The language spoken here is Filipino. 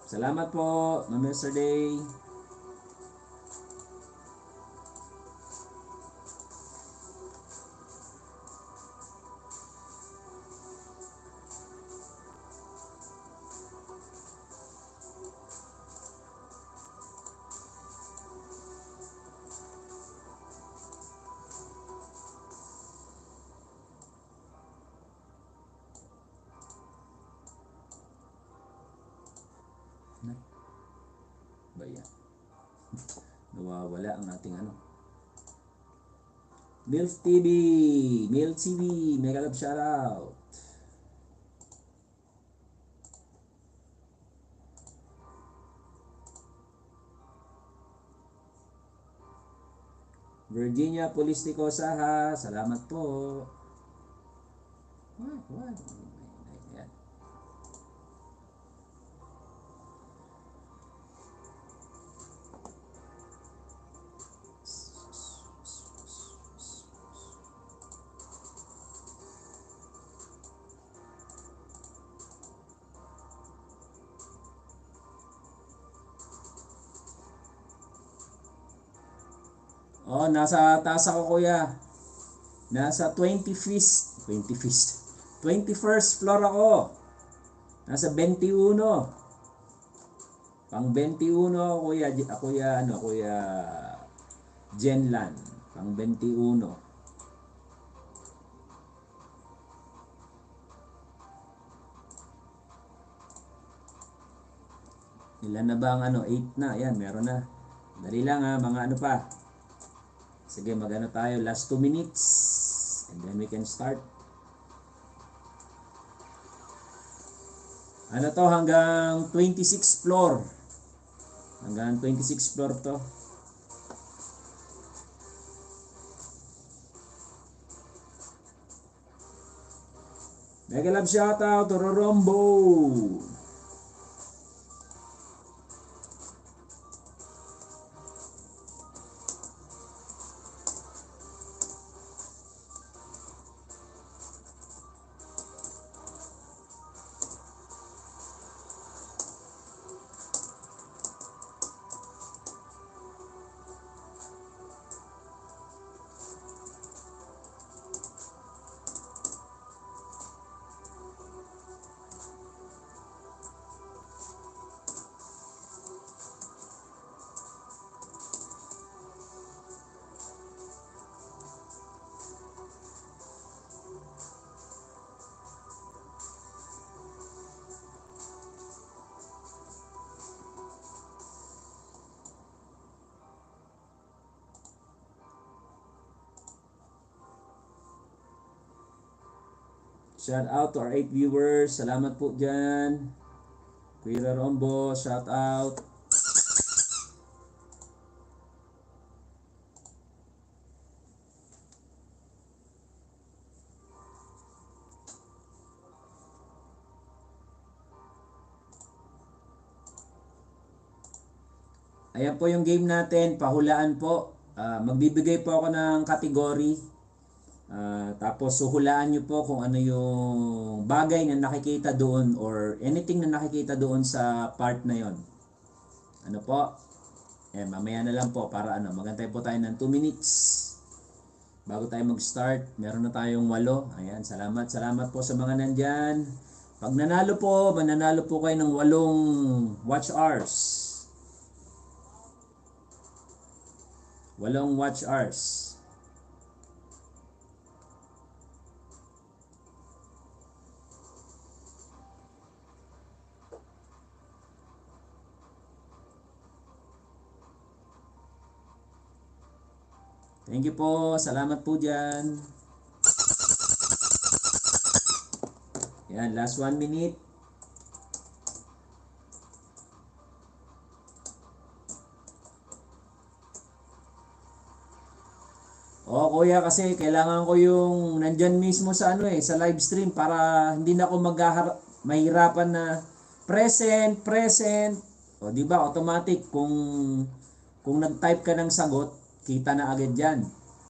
Salamat po, Ma'am Yesterday. Ba yan? Nawawala ang ating ano. Milf TV, Milf TV, mega love shoutout. Virginia Polistico Saha, salamat po. What? Yan. Oh, nasa taas ako kuya. Nasa 21st floor ako. Nasa 21. Pang 21 ako kuya Jenlan. Pang 21. Ilan na ba ang 8 na. Yan, meron na. Dali lang ha, mga ano pa. Sige, magano tayo. Last 2 minutes. And then we can start. Ano to, hanggang 26th floor. Hanggang 26th floor to. Mega love shoutout to Rorombo. Shout out to our 8 viewers. Salamat po dyan. Kuya Rombo, shout out. Ayan po yung game natin. Pahulaan po. Magbibigay po ako ng category. Tapos suhulaan nyo po kung ano yung bagay na nakikita doon or anything na nakikita doon sa part na yon. Ano po? Mamaya na lang po para magantay po tayo ng 2 minutes bago tayo mag-start. Meron na tayong 8. Ayan, salamat po sa mga nandyan. Pag nanalo po, mananalo po kayo ng 8 watch hours. 8 watch hours. Thank you po. Salamat po dyan. Yan, last 1 minute. Kuya, kasi kailangan ko yung nandyan mismo sa sa live stream para hindi na ako mahirapan na present. O di ba automatic kung nag-type ka ng sagot, kita na agad diyan.